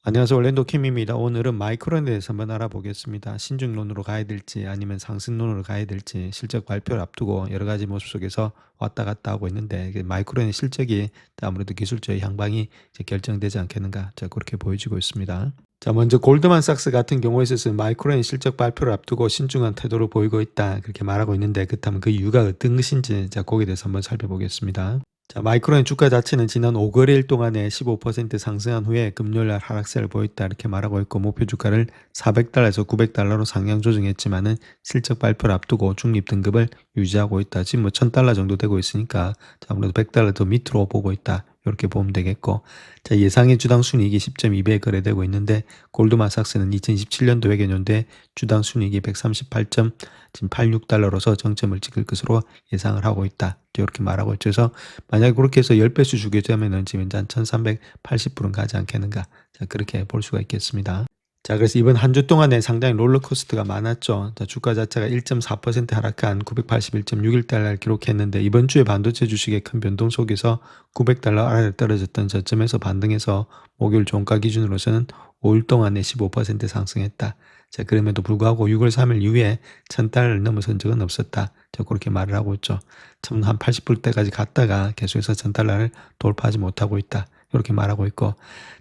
안녕하세요. 올랜도 킴입니다. 오늘은 마이크론에 대해서 한번 알아보겠습니다. 신중론으로 가야 될지 아니면 상승론으로 가야 될지 실적 발표를 앞두고 여러 가지 모습 속에서 왔다 갔다 하고 있는데 마이크론의 실적이 아무래도 기술적인 향방이 이제 결정되지 않겠는가 그렇게 보여지고 있습니다. 자, 먼저 골드만삭스 같은 경우에 있어서는 마이크론의 실적 발표를 앞두고 신중한 태도를 보이고 있다 그렇게 말하고 있는데 그렇다면 그 이유가 어떤 것인지 거기에 대해서 한번 살펴보겠습니다. 자, 마이크론의 주가 자체는 지난 5거래일 동안에 15% 상승한 후에 금요일날 하락세를 보였다 이렇게 말하고 있고 목표 주가를 400달러에서 900달러로 상향 조정했지만은 실적 발표를 앞두고 중립 등급을 유지하고 있다. 지금 뭐 1000달러 정도 되고 있으니까 아무래도 100달러 더 밑으로 보고 있다. 이렇게 보면 되겠고, 자, 예상의 주당 순이익이 10.2배에 거래되고 있는데 골드만삭스는 2027년도 회계연도에 주당 순이익이 138.86달러로서 정점을 찍을 것으로 예상을 하고 있다. 이렇게 말하고 있죠. 그래서 만약에 그렇게 해서 10배수 주게 되면은 지금 한 1380불은 가지 않겠는가. 자, 그렇게 볼 수가 있겠습니다. 자, 그래서 이번 한 주 동안에 상당히 롤러코스터가 많았죠. 자, 주가 자체가 1.4% 하락한 981.61달러를 기록했는데 이번 주에 반도체 주식의 큰 변동 속에서 900달러 아래로 떨어졌던 저점에서 반등해서 목요일 종가 기준으로서는 5일 동안에 15% 상승했다. 자, 그럼에도 불구하고 6월 3일 이후에 1000달러를 넘어선 적은 없었다. 자, 그렇게 말을 하고 있죠. 참 한 80불대까지 갔다가 계속해서 1000달러를 돌파하지 못하고 있다. 이렇게 말하고 있고,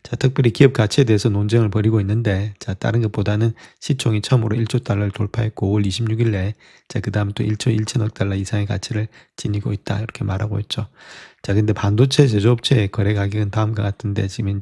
자, 특별히 기업 가치에 대해서 논쟁을 벌이고 있는데, 자, 다른 것보다는 시총이 처음으로 1조 달러를 돌파했고 5월 26일에 그 다음 또 1조 1천억 달러 이상의 가치를 지니고 있다. 이렇게 말하고 있죠. 자, 근데 반도체 제조업체의 거래 가격은 다음과 같은데 지금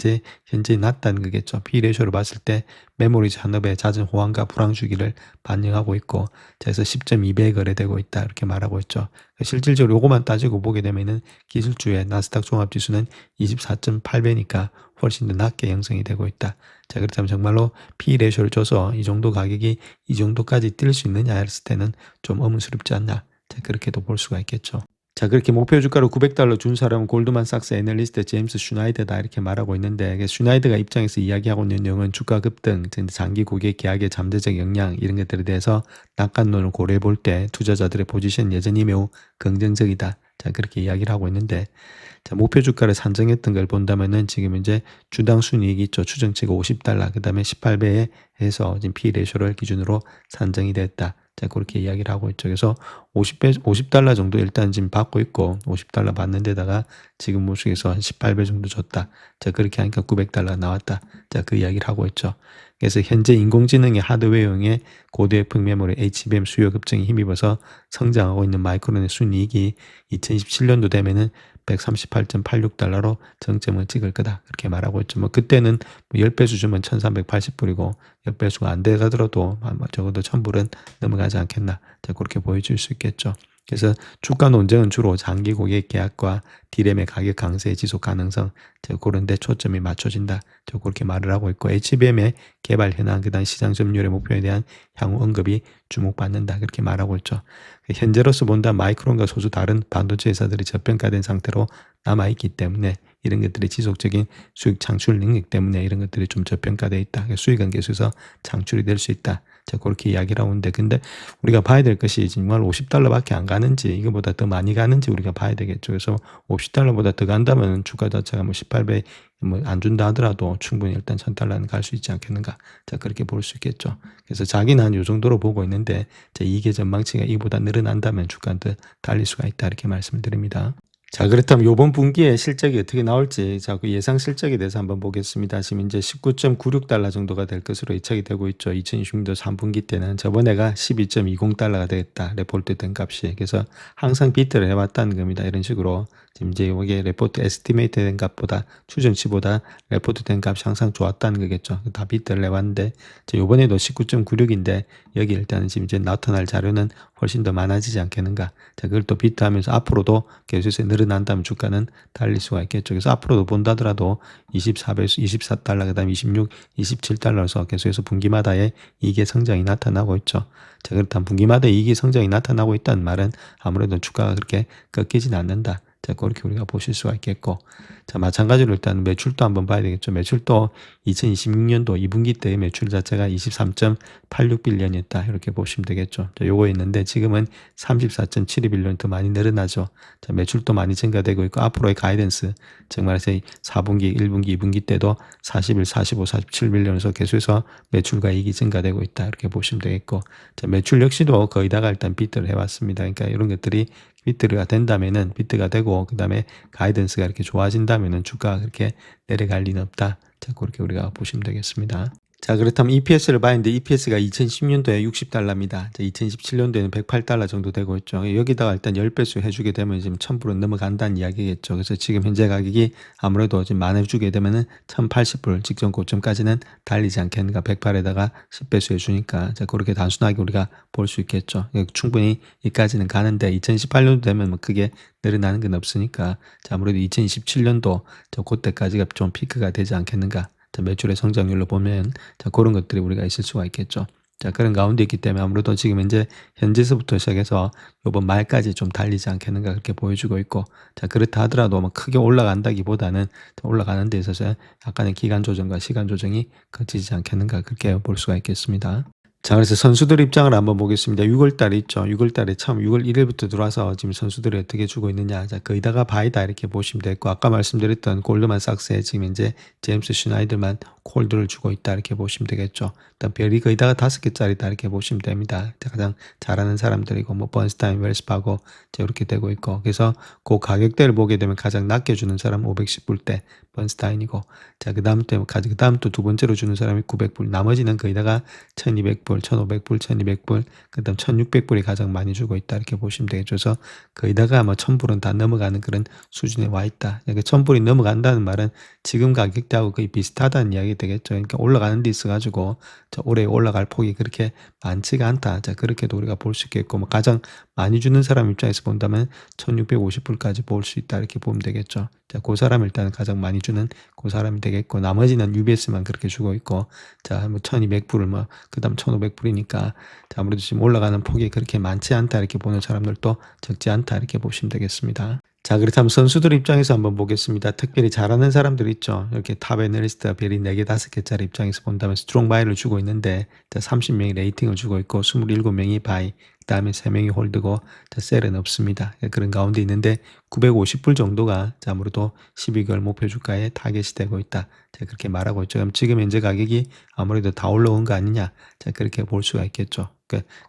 현재 낮다는 거겠죠. P/R를 봤을 때 메모리 산업의 잦은 호황과 불황 주기를 반영하고 있고, 자, 그래서 10.2배에 거래되고 있다. 이렇게 말하고 있죠. 실질적으로 요거만 따지고 보게 되면은 기술주의 나스닥 종합지수는 24.8배니까 훨씬 더 낮게 형성이 되고 있다. 자, 그렇다면 정말로 P/R를 줘서 이 정도 가격이 이 정도까지 뛸 수 있느냐 했을 때는 좀 의문스럽지 않나. 자, 그렇게도 볼 수가 있겠죠. 자, 그렇게 목표 주가로 900달러 준 사람은 골드만삭스 애널리스트 제임스 슈나이더다 이렇게 말하고 있는데, 슈나이더가 입장에서 이야기하고 있는 내용은 주가 급등, 장기 고객 계약의 잠재적 영향 이런 것들에 대해서 낙관론을 고려해 볼 때 투자자들의 포지션 여전히 매우 긍정적이다. 자, 그렇게 이야기를 하고 있는데, 자, 목표 주가를 산정했던 걸 본다면은 지금 이제 주당 순이익이 있죠. 추정치가 50달러, 그 다음에 18배에 해서 지금 P/R를 기준으로 산정이 됐다. 자, 그렇게 이야기를 하고 있죠. 그래서 50달러 정도 일단 지금 받고 있고, 50달러 받는 데다가 지금 모습에서 한 18배 정도 줬다. 자, 그렇게 하니까 900달러 나왔다. 자, 그 이야기를 하고 있죠. 그래서 현재 인공지능의 하드웨어용의 고대역폭 메모리 HBM 수요 급증에 힘입어서 성장하고 있는 마이크론의 순이익이 2027년도 되면은 138.86달러로 정점을 찍을 거다. 그렇게 말하고 있죠. 뭐 그때는 10배수 주면 1380불이고 10배수가 안 돼 가더라도 적어도 1000불은 넘어가지 않겠나. 자, 그렇게 보여줄 수 있겠죠. 그래서 주가 논쟁은 주로 장기 고객 계약과 D램의 가격 강세의 지속 가능성, 그런 데 초점이 맞춰진다. 그렇게 말을 하고 있고, HBM의 개발 현황, 그다음 시장 점유율의 목표에 대한 향후 언급이 주목받는다. 그렇게 말하고 있죠. 현재로서 본다 마이크론과 소수 다른 반도체 회사들이 저평가된 상태로 남아있기 때문에 이런 것들이 지속적인 수익 창출 능력 때문에 이런 것들이 좀 저평가되어 있다. 수익은 계속해서 창출이 될 수 있다. 자, 그렇게 이야기를 하고 있는데, 근데 우리가 봐야 될 것이 정말 50달러밖에 안 가는지, 이거보다 더 많이 가는지 우리가 봐야 되겠죠. 그래서 50달러보다 더 간다면 주가 자체가 뭐 18배 안 준다 하더라도 충분히 일단 1000달러는 갈 수 있지 않겠는가. 자, 그렇게 볼 수 있겠죠. 그래서 자기는 한 요 정도로 보고 있는데, 이게 전망치가 이보다 늘어난다면 주가는 더 달릴 수가 있다. 이렇게 말씀을 드립니다. 자, 그렇다면 이번 분기에 실적이 어떻게 나올지, 자, 그 예상 실적에 대해서 한번 보겠습니다. 지금 이제 19.96달러 정도가 될 것으로 예측이 되고 있죠. 2026년도 3분기 때는 저번에가 12.20달러가 되겠다. 레포트 된 값이. 그래서 항상 비트를 해왔다는 겁니다. 이런 식으로. 지금 이제 이게 레포트 에스티메이트 된 값보다, 추정치보다 레포트 된 값이 항상 좋았다는 거겠죠. 다 비트를 해왔는데, 이번에도 19.96인데, 여기 일단은 지금 이제 나타날 자료는 훨씬 더 많아지지 않겠는가. 자, 그걸 또 비트하면서 앞으로도 계속해서 늘어난다면 주가는 달릴 수가 있겠죠. 그래서 앞으로도 본다더라도 24배수, 24달러, 그 다음 26, 27달러에서 계속해서 분기마다의 이익의 성장이 나타나고 있죠. 자, 그렇다면 분기마다 이익의 성장이 나타나고 있다는 말은 아무래도 주가가 그렇게 꺾이진 않는다. 자, 그렇게 우리가 보실 수가 있겠고. 자, 마찬가지로 일단 매출도 한번 봐야 되겠죠. 매출도 2026년도 2분기 때 매출 자체가 23.86빌리언이었다. 이렇게 보시면 되겠죠. 자, 요거 있는데 지금은 34.72빌리언 더 많이 늘어나죠. 자, 매출도 많이 증가되고 있고 앞으로의 가이던스 정말에서 4분기, 1분기, 2분기 때도 41, 45, 47빌리언에서 계속해서 매출과 이익이 증가되고 있다. 이렇게 보시면 되겠고. 자, 매출 역시도 거의 다가 일단 비트를 해왔습니다. 그러니까 이런 것들이 비트가 된다면은 비트가 되고 그다음에 가이던스가 이렇게 좋아진다면은 주가가 그렇게 내려갈 리는 없다. 자, 그렇게 우리가 보시면 되겠습니다. 자, 그렇다면 EPS를 봐야 하는데 EPS가 2010년도에 60달러입니다. 자, 2017년도에는 108달러 정도 되고 있죠. 여기다가 일단 10배수 해주게 되면 지금 1000불은 넘어간다는 이야기겠죠. 그래서 지금 현재 가격이 아무래도 지금 만회주게 되면은 1080불 직전 고점까지는 달리지 않겠는가. 108에다가 10배수 해주니까. 자, 그렇게 단순하게 우리가 볼 수 있겠죠. 충분히 이까지는 가는데 2018년도 되면 뭐 크게 늘어나는 건 없으니까. 자, 아무래도 2027년도 저 그때까지가 좀 피크가 되지 않겠는가. 자, 매출의 성장률로 보면 자, 그런 것들이 우리가 있을 수가 있겠죠. 자, 그런 가운데 있기 때문에 아무래도 지금 이제 현재서부터 시작해서 요번 말까지 좀 달리지 않겠는가 그렇게 보여주고 있고, 자, 그렇다 하더라도 뭐 크게 올라간다기보다는 올라가는 데 있어서 약간의 기간 조정과 시간 조정이 거치지 않겠는가 그렇게 볼 수가 있겠습니다. 자, 그래서 선수들 입장을 한번 보겠습니다. 6월 달에 있죠. 6월 달에 처음 6월 1일부터 들어와서 지금 선수들이 어떻게 주고 있느냐. 자, 거의 다가 바이다 이렇게 보시면 되고, 아까 말씀드렸던 골드만삭스에 지금 이제 제임스 슈나이더만 콜드를 주고 있다 이렇게 보시면 되겠죠. 일단 별이 거의 다가 5개짜리다 이렇게 보시면 됩니다. 가장 잘하는 사람들이고, 뭐 번스타인, 웰스파고 이렇게 되고 있고, 그래서 그 가격대를 보게 되면 가장 낮게 주는 사람 510불대 번스타인이고, 자, 그 다음 또 두 번째로 주는 사람이 900불, 나머지는 거의 다가 1200불, 1500불, 1200불, 그 다음 1600불이 가장 많이 주고 있다 이렇게 보시면 되겠죠. 그래서 거의 다가 뭐 1000불은 다 넘어가는 그런 수준에 와 있다. 그러니까 1000불이 넘어간다는 말은 지금 가격대하고 거의 비슷하다는 이야기 되겠죠. 그러니까 올라가는 데 있어가지고 올해 올라갈 폭이 그렇게 많지가 않다. 자, 그렇게도 우리가 볼 수 있겠고, 뭐 가장 많이 주는 사람 입장에서 본다면 1650불까지 볼 수 있다 이렇게 보면 되겠죠. 자, 그 사람 일단 가장 많이 주는 그 사람이 되겠고, 나머지는 UBS만 그렇게 주고 있고, 자, 뭐 1200불을 뭐 그다음 1500불이니까 아무래도 지금 올라가는 폭이 그렇게 많지 않다 이렇게 보는 사람들도 적지 않다 이렇게 보시면 되겠습니다. 자, 그렇다면 선수들 입장에서 한번 보겠습니다. 특별히 잘하는 사람들 있죠. 이렇게 탑 애널리스트가 별이 4개, 5개짜리 입장에서 본다면 스트롱 바이를 주고 있는데, 자, 30명이 레이팅을 주고 있고 27명이 바이, 그다음에 3명이 홀드고, 자, 셀은 없습니다. 그런 가운데 있는데 950불 정도가 아무래도 12개월 목표 주가에 타겟이 되고 있다. 자, 그렇게 말하고 있죠. 그럼 지금 현재 가격이 아무래도 다 올라온 거 아니냐. 자, 그렇게 볼 수가 있겠죠.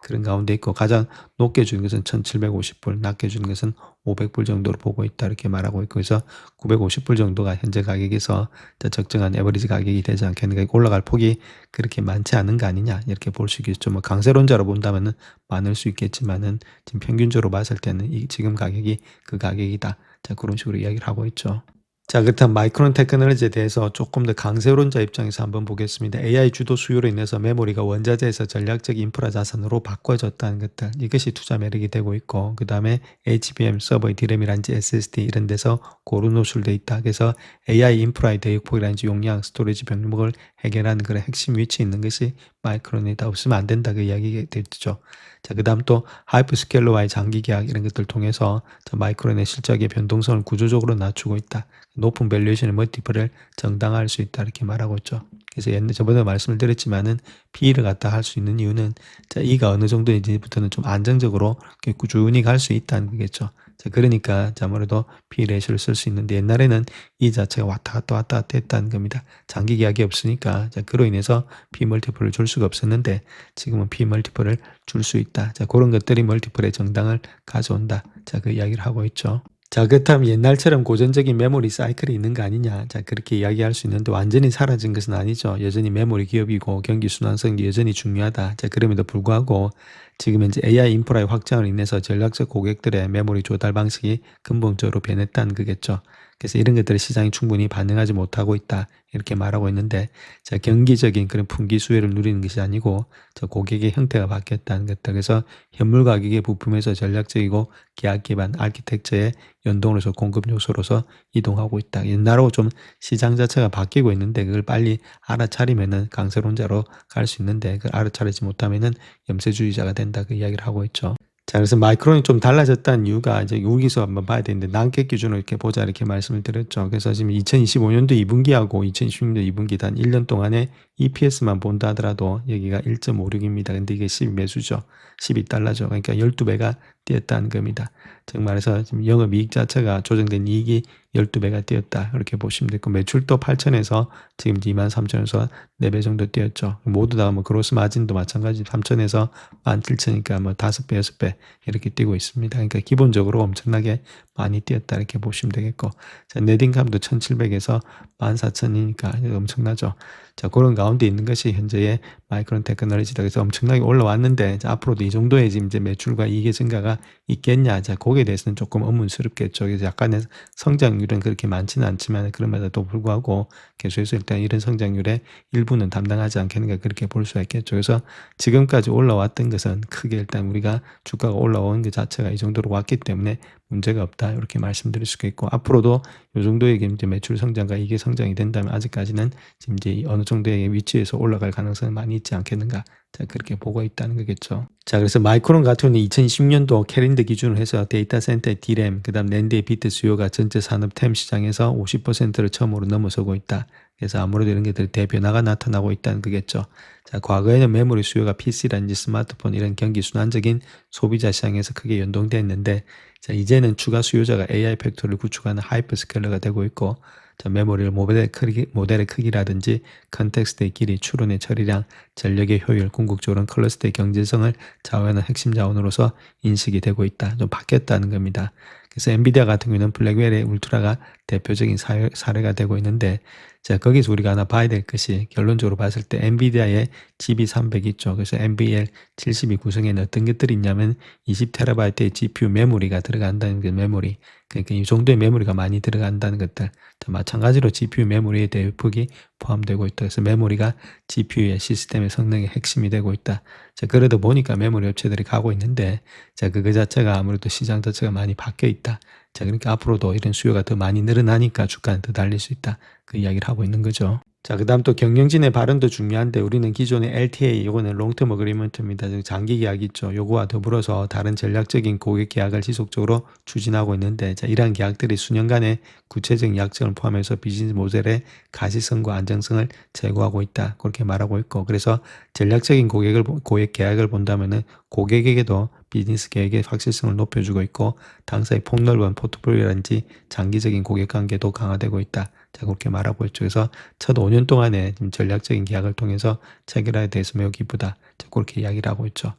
그런 가운데 있고 가장 높게 주는 것은 1750불, 낮게 주는 것은 500불 정도로 보고 있다 이렇게 말하고 있고, 그래서 950불 정도가 현재 가격에서 적정한 에버리지 가격이 되지 않겠는가. 올라갈 폭이 그렇게 많지 않은 거 아니냐 이렇게 볼 수 있겠죠. 뭐 강세론자로 본다면은 많을 수 있겠지만은 지금 평균적으로 봤을 때는 이 지금 가격이 그 가격이다. 자, 그런 식으로 이야기를 하고 있죠. 자, 그렇다면 마이크론 테크놀로지에 대해서 조금 더 강세론자 입장에서 한번 보겠습니다. AI 주도 수요로 인해서 메모리가 원자재에서 전략적 인프라 자산으로 바꿔졌다는 것들, 이것이 투자 매력이 되고 있고, 그 다음에 HBM, 서버의 D램이란지 SSD 이런 데서 고루 노출돼 있다. 그래서 AI 인프라의 대역폭이란지 용량, 스토리지 병목을 해결하는 그런 핵심 위치에 있는 것이 마이크론이다. 없으면 안 된다 그 이야기가 됐죠. 자, 그 다음 또 하이퍼스케일러와의 장기 계약 이런 것들 통해서 마이크론의 실적의 변동성을 구조적으로 낮추고 있다. 높은 밸류에이션의 멀티플을 정당화할 수 있다 이렇게 말하고 있죠. 그래서 저번에 말씀을 드렸지만은 PE를 갖다 할 수 있는 이유는 자, 이가 어느 정도인지부터는 좀 안정적으로 꾸준히 갈 수 있다는 거겠죠. 자, 그러니까 아무래도 P 레이쇼를 쓸 수 있는데 옛날에는 이 자체가 왔다 갔다 했다는 겁니다. 장기 계약이 없으니까 자, 그로 인해서 P 멀티플을 줄 수가 없었는데 지금은 P 멀티플을 줄 수 있다. 자, 그런 것들이 멀티플의 정당을 가져온다. 자, 그 이야기를 하고 있죠. 자, 그렇다면 옛날처럼 고전적인 메모리 사이클이 있는 거 아니냐. 자, 그렇게 이야기할 수 있는데 완전히 사라진 것은 아니죠. 여전히 메모리 기업이고 경기 순환성이 여전히 중요하다. 자, 그럼에도 불구하고 지금 현재 AI 인프라의 확장을 인해서 전략적 고객들의 메모리 조달 방식이 근본적으로 변했다는 거겠죠. 그래서 이런 것들을 시장이 충분히 반응하지 못하고 있다. 이렇게 말하고 있는데, 자, 경기적인 그런 분기 수혜를 누리는 것이 아니고, 저 고객의 형태가 바뀌었다는 것들. 그래서 현물 가격의 부품에서 전략적이고 계약 기반 아키텍처의 연동으로서 공급 요소로서 이동하고 있다. 옛날하고 좀 시장 자체가 바뀌고 있는데, 그걸 빨리 알아차리면은 강세론자로 갈 수 있는데, 그걸 알아차리지 못하면은 염세주의자가 된다. 그 이야기를 하고 있죠. 자 그래서 마이크론이 좀 달라졌다는 이유가 이제 여기서 한번 봐야 되는데 난객 기준으로 이렇게 보자 이렇게 말씀을 드렸죠. 그래서 지금 2025년도 2분기하고 2026년도 2분기 단 1년 동안에 EPS만 본다 하더라도 여기가 1.56입니다. 근데 이게 12매수죠. 12달러죠. 그러니까 12배가 뛰었다는 겁니다. 즉 말해서 지금 영업이익 자체가 조정된 이익이 12배가 뛰었다. 이렇게 보시면 되고 매출도 8천에서 지금 23,000에서 4배 정도 뛰었죠. 모두 다 뭐 그로스 마진도 마찬가지 3천에서 17,000이니까 뭐 5배, 6배 이렇게 뛰고 있습니다. 그러니까 기본적으로 엄청나게 많이 뛰었다 이렇게 보시면 되겠고 자, 넷인감도 1,700에서 14,000이니까 엄청나죠. 자, 그런 가운데 있는 것이 현재의 마이크론 테크놀로지다. 그래서 엄청나게 올라왔는데 자, 앞으로도 이 정도의 지금 이제 매출과 이익의 증가가 있겠냐. 자, 거기에 대해서는 조금 의문스럽겠죠. 그래서 약간의 성장률은 그렇게 많지는 않지만 그럼에도 불구하고 계속해서 일단 이런 성장률의 일부는 담당하지 않겠는가 그렇게 볼 수가 있겠죠. 그래서 지금까지 올라왔던 것은 크게 일단 우리가 주가가 올라온 것 자체가 이 정도로 왔기 때문에 문제가 없다 이렇게 말씀드릴 수가 있고 앞으로도 이 정도의 이제 매출 성장과 이게 성장이 된다면 아직까지는 지금 이제 어느 정도의 위치에서 올라갈 가능성이 많이 있지 않겠는가 자 그렇게 보고 있다는 거겠죠. 자 그래서 마이크론 같은 경우는 2010년도 캘린더 기준으로 해서 데이터 센터의 D램 그다음 낸드의 비트 수요가 전체 산업 템 시장에서 50%를 처음으로 넘어서고 있다. 그래서 아무래도 이런 것들 대변화가 나타나고 있다는 거겠죠. 자, 과거에는 메모리 수요가 PC라든지 스마트폰 이런 경기 순환적인 소비자 시장에서 크게 연동됐는데 자, 이제는 추가 수요자가 AI 팩토리를 구축하는 하이퍼스케일러가 되고 있고 자, 메모리를 모델의 크기라든지 컨텍스트의 길이, 추론의 처리량, 전력의 효율, 궁극적으로는 클러스터의 경제성을 좌우하는 핵심 자원으로서 인식이 되고 있다. 좀 바뀌었다는 겁니다. 그래서 엔비디아 같은 경우는 블랙웰의 울트라가 대표적인 사례가 되고 있는데 자 거기서 우리가 하나 봐야 될 것이 결론적으로 봤을 때 엔비디아의 GB300 있죠. 그래서 NVL72 구성에는 어떤 것들이 있냐면 20TB의 GPU 메모리가 들어간다는 그 메모리 그러니까 이 정도의 메모리가 많이 들어간다는 것들 마찬가지로 GPU 메모리의 대폭이 포함되고 있다. 그래서 메모리가 GPU의 시스템의 성능의 핵심이 되고 있다. 자, 그러다 보니까 메모리 업체들이 가고 있는데, 자, 그거 자체가 아무래도 시장 자체가 많이 바뀌어 있다. 자, 그러니까 앞으로도 이런 수요가 더 많이 늘어나니까 주가는 더 달릴 수 있다. 그 이야기를 하고 있는 거죠. 자, 그 다음 또 경영진의 발언도 중요한데 우리는 기존의 LTA, 요거는 롱텀 어그리먼트입니다. 장기 계약 있죠. 요거와 더불어서 다른 전략적인 고객 계약을 지속적으로 추진하고 있는데 자, 이러한 계약들이 수년간의 구체적인 약정을 포함해서 비즈니스 모델의 가시성과 안정성을 제고하고 있다. 그렇게 말하고 있고 그래서 전략적인 고객 계약을 본다면은 고객에게도 비즈니스 계획의 확실성을 높여주고 있고 당사의 폭넓은 포트폴리오라든지 장기적인 고객 관계도 강화되고 있다. 자, 그렇게 말하고 있죠. 그래서 첫 5년 동안에 전략적인 계약을 통해서 체결하게 돼서 매우 기쁘다. 자, 그렇게 이야기를 하고 있죠.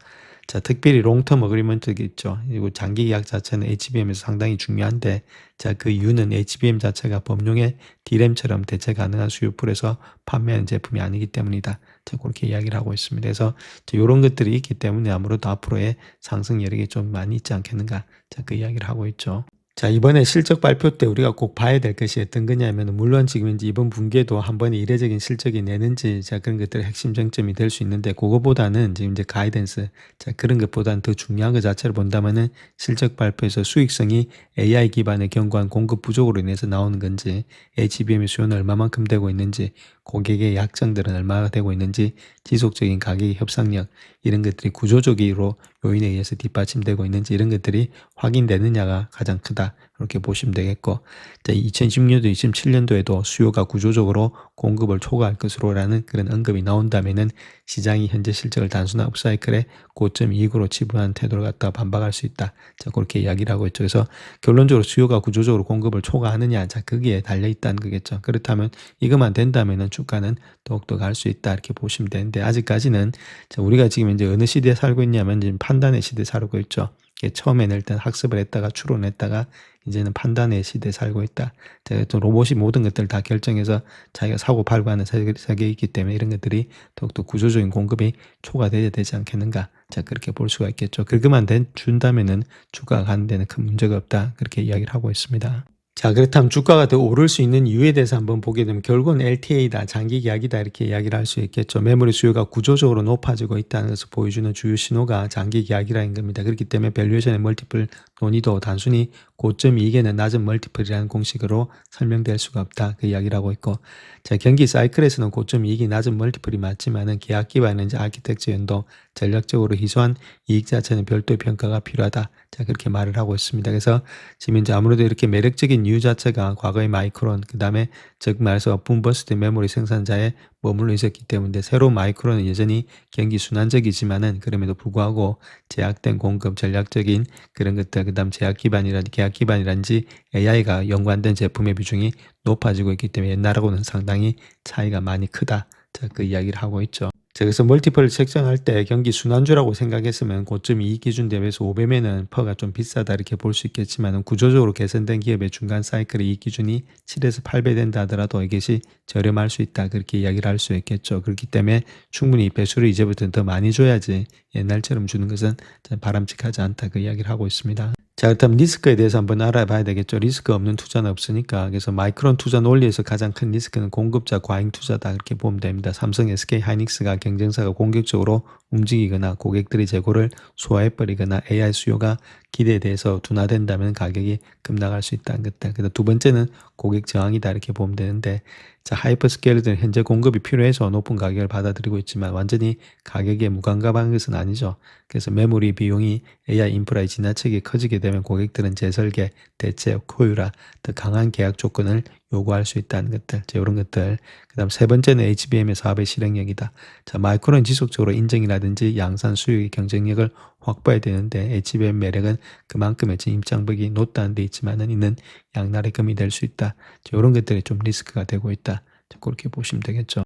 자, 특별히 롱텀 어그리먼트가 있죠. 그리고 장기 계약 자체는 HBM에서 상당히 중요한데, 자, 그 이유는 HBM 자체가 범용의 D램처럼 대체 가능한 수요풀에서 판매하는 제품이 아니기 때문이다. 자, 그렇게 이야기를 하고 있습니다. 그래서 이런 것들이 있기 때문에 아무래도 앞으로의 상승 여력이 좀 많이 있지 않겠는가. 자, 그 이야기를 하고 있죠. 자, 이번에 실적 발표 때 우리가 꼭 봐야 될 것이 어떤 거냐면 물론 지금 이제 이번 분기에도 한 번에 이례적인 실적이 내는지 자 그런 것들이 핵심 쟁점이 될 수 있는데 그거보다는 지금 이제 가이던스 자 그런 것보다는 더 중요한 것 자체를 본다면은 실적 발표에서 수익성이 AI 기반의 견고한 공급 부족으로 인해서 나오는 건지 HBM의 수요는 얼마만큼 되고 있는지 고객의 약정들은 얼마나 되고 있는지 지속적인 가격의 협상력 이런 것들이 구조적으로 요인에 의해서 뒷받침되고 있는지 이런 것들이 확인되느냐가 가장 크다. 이렇게 보시면 되겠고 2016년도, 2017년도에도 수요가 구조적으로 공급을 초과할 것으로라는 그런 언급이 나온다면은 시장이 현재 실적을 단순한 업사이클의 고점 이익으로 치부하는 태도를 갖다가 반박할 수 있다. 자, 그렇게 이야기를 하고 있죠. 그래서 결론적으로 수요가 구조적으로 공급을 초과하느냐, 자, 거기에 달려 있다는 거겠죠. 그렇다면 이것만 된다면은 주가는 더욱더 갈 수 있다. 이렇게 보시면 되는데 아직까지는 자, 우리가 지금 이제 어느 시대에 살고 있냐면 지금 판단의 시대에 살고 있죠. 처음에는 일단 학습을 했다가 추론했다가 이제는 판단의 시대에 살고 있다. 자, 또 로봇이 모든 것들을 다 결정해서 자기가 사고 팔고 하는 세계에 있기 때문에 이런 것들이 더욱더 구조적인 공급이 초과돼야 되지 않겠는가. 자, 그렇게 볼 수가 있겠죠. 그것만 준다면은 주가가 가는 데는 큰 문제가 없다. 그렇게 이야기를 하고 있습니다. 자, 그렇다면 주가가 더 오를 수 있는 이유에 대해서 한번 보게 되면 결국은 LTA다, 장기 계약이다 이렇게 이야기를 할 수 있겠죠. 메모리 수요가 구조적으로 높아지고 있다는 것을 보여주는 주요 신호가 장기 계약이라는 겁니다. 그렇기 때문에 밸류에이션의 멀티플 논의도 단순히 고점 이익에는 낮은 멀티플이라는 공식으로 설명될 수가 없다. 그 이야기를 하고 있고, 자, 경기 사이클에서는 고점 이익이 낮은 멀티플이 맞지만은 계약 기반은 이제 아키텍처 연도 전략적으로 희소한 이익 자체는 별도의 평가가 필요하다. 자, 그렇게 말을 하고 있습니다. 그래서 지금 이제 아무래도 이렇게 매력적인 이유 자체가 과거의 마이크론, 그 다음에 즉 말해서 붐버스트 메모리 생산자에 머물러 있었기 때문에 새로운 마이크론은 여전히 경기 순환적이지만은 그럼에도 불구하고 제약된 공급, 전략적인 그런 것들, 그 다음 제약 기반이라든지 계약 기반이라든지 AI가 연관된 제품의 비중이 높아지고 있기 때문에 옛날하고는 상당히 차이가 많이 크다. 자, 그 이야기를 하고 있죠. 자, 그래서 멀티플을 책정할 때 경기 순환주라고 생각했으면 고점 이익 기준 대비해서 5배면은 퍼가 좀 비싸다 이렇게 볼 수 있겠지만 구조적으로 개선된 기업의 중간 사이클의 이익 기준이 7에서 8배 된다 하더라도 이것이 저렴할 수 있다 그렇게 이야기를 할 수 있겠죠. 그렇기 때문에 충분히 배수를 이제부터는 더 많이 줘야지 옛날처럼 주는 것은 바람직하지 않다 그 이야기를 하고 있습니다. 자, 그렇다면 리스크에 대해서 한번 알아봐야 되겠죠. 리스크 없는 투자는 없으니까. 그래서 마이크론 투자 논리에서 가장 큰 리스크는 공급자 과잉 투자다 그렇게 보면 됩니다. 삼성, SK 하이닉스가 경쟁사가 공격적으로 움직이거나 고객들이 재고를 소화해버리거나 AI 수요가 기대에 대해서 둔화된다면 가격이 급락할 수 있다는 것들. 그래서 두 번째는 고객 저항이다 이렇게 보면 되는데, 자, 하이퍼스케일러들은 현재 공급이 필요해서 높은 가격을 받아들이고 있지만 완전히 가격에 무감각한 것은 아니죠. 그래서 메모리 비용이 AI 인프라에 지나치게 커지게 되면 고객들은 재설계, 대체, 효율화, 더 강한 계약 조건을 요구할 수 있다는 것들, 이런 것들. 그 다음 세 번째는 HBM의 사업의 실행력이다. 자, 마이크론 지속적으로 인증이라든지 양산 수익의 경쟁력을 확보해야 되는데 HBM 매력은 그만큼의 임장벽이 높다는 데 있지만은 있는 양날의 검이 될 수 있다. 이런 것들이 좀 리스크가 되고 있다. 그렇게 보시면 되겠죠.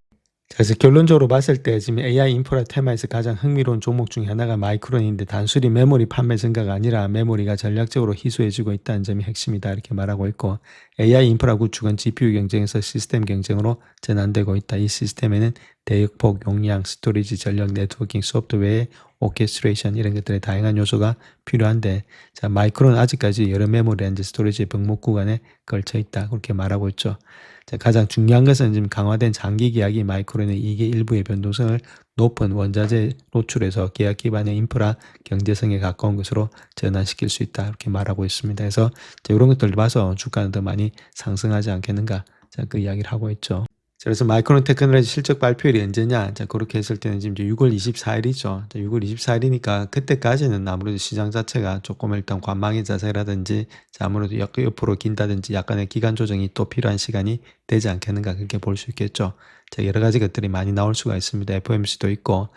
그래서 결론적으로 봤을 때 지금 AI 인프라 테마에서 가장 흥미로운 종목 중에 하나가 마이크론인데 단순히 메모리 판매 증가가 아니라 메모리가 전략적으로 희소해지고 있다는 점이 핵심이다 이렇게 말하고 있고, AI 인프라 구축은 GPU 경쟁에서 시스템 경쟁으로 전환되고 있다. 이 시스템에는 대역폭, 용량, 스토리지, 전력, 네트워킹, 소프트웨어, 오케스트레이션 이런 것들의 다양한 요소가 필요한데, 자, 마이크론은 아직까지 여러 메모리와 스토리지의 병목 구간에 걸쳐 있다 그렇게 말하고 있죠. 자, 가장 중요한 것은 지금 강화된 장기 계약이 마이크론의 이게 일부의 변동성을 높은 원자재 노출에서 계약 기반의 인프라 경제성에 가까운 것으로 전환시킬 수 있다 이렇게 말하고 있습니다. 그래서 이런 것들을 봐서 주가는 더 많이 상승하지 않겠는가, 자, 그 이야기를 하고 있죠. 그래서 마이크론 테크놀로지 실적 발표일이 언제냐? 자, 그렇게 했을 때는 지금 6월 24일이죠. 6월 24일이니까 그때까지는 아무래도 시장 자체가 조금 일단 관망의 자세라든지, 자, 아무래도 옆으로 긴다든지 약간의 기간 조정이 또 필요한 시간이 되지 않겠는가 그렇게 볼 수 있겠죠. 자, 여러 가지 것들이 많이 나올 수가 있습니다. FOMC도 있고,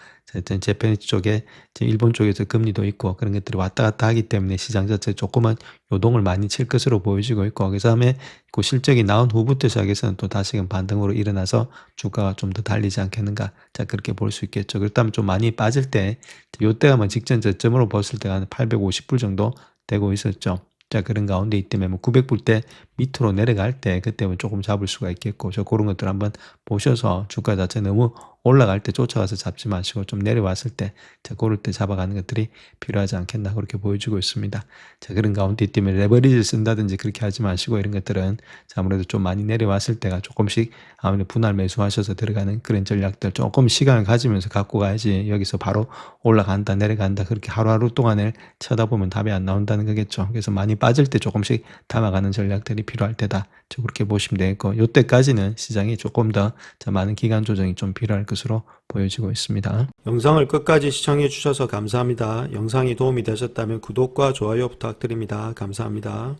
재패니스 쪽에, 일본 쪽에서 금리도 있고 그런 것들이 왔다 갔다 하기 때문에 시장 자체 조금은 요동을 많이 칠 것으로 보여지고 있고, 그 다음에 그 실적이 나온 후부터 시작해서는 또 다시금 반등으로 일어나서 주가가 좀 더 달리지 않겠는가, 자, 그렇게 볼 수 있겠죠. 그렇다면 좀 많이 빠질 때 요때가 뭐 직전 저점으로 봤을 때가 한 850불 정도 되고 있었죠. 자, 그런 가운데 있다면 900불 때 밑으로 내려갈 때 그때 조금 잡을 수가 있겠고, 그런 것들 한번 보셔서 주가 자체 너무 올라갈 때 쫓아가서 잡지 마시고 좀 내려왔을 때, 자, 그럴 때 잡아가는 것들이 필요하지 않겠나 그렇게 보여지고 있습니다. 자, 그런 가운데 있다면 레버리지를 쓴다든지 그렇게 하지 마시고 이런 것들은, 자, 아무래도 좀 많이 내려왔을 때가 조금씩 아무래도 분할 매수하셔서 들어가는 그런 전략들 조금 시간을 가지면서 갖고 가야지 여기서 바로 올라간다 내려간다 그렇게 하루하루 동안을 쳐다보면 답이 안 나온다는 거겠죠. 그래서 많이 빠질 때 조금씩 담아가는 전략들이 필요할 때다. 그렇게 보시면 되겠고, 이때까지는 시장이 조금 더 많은 기간 조정이 좀 필요할 것으로 보여지고 있습니다. 영상을 끝까지 시청해 주셔서 감사합니다. 영상이 도움이 되셨다면 구독과 좋아요 부탁드립니다. 감사합니다.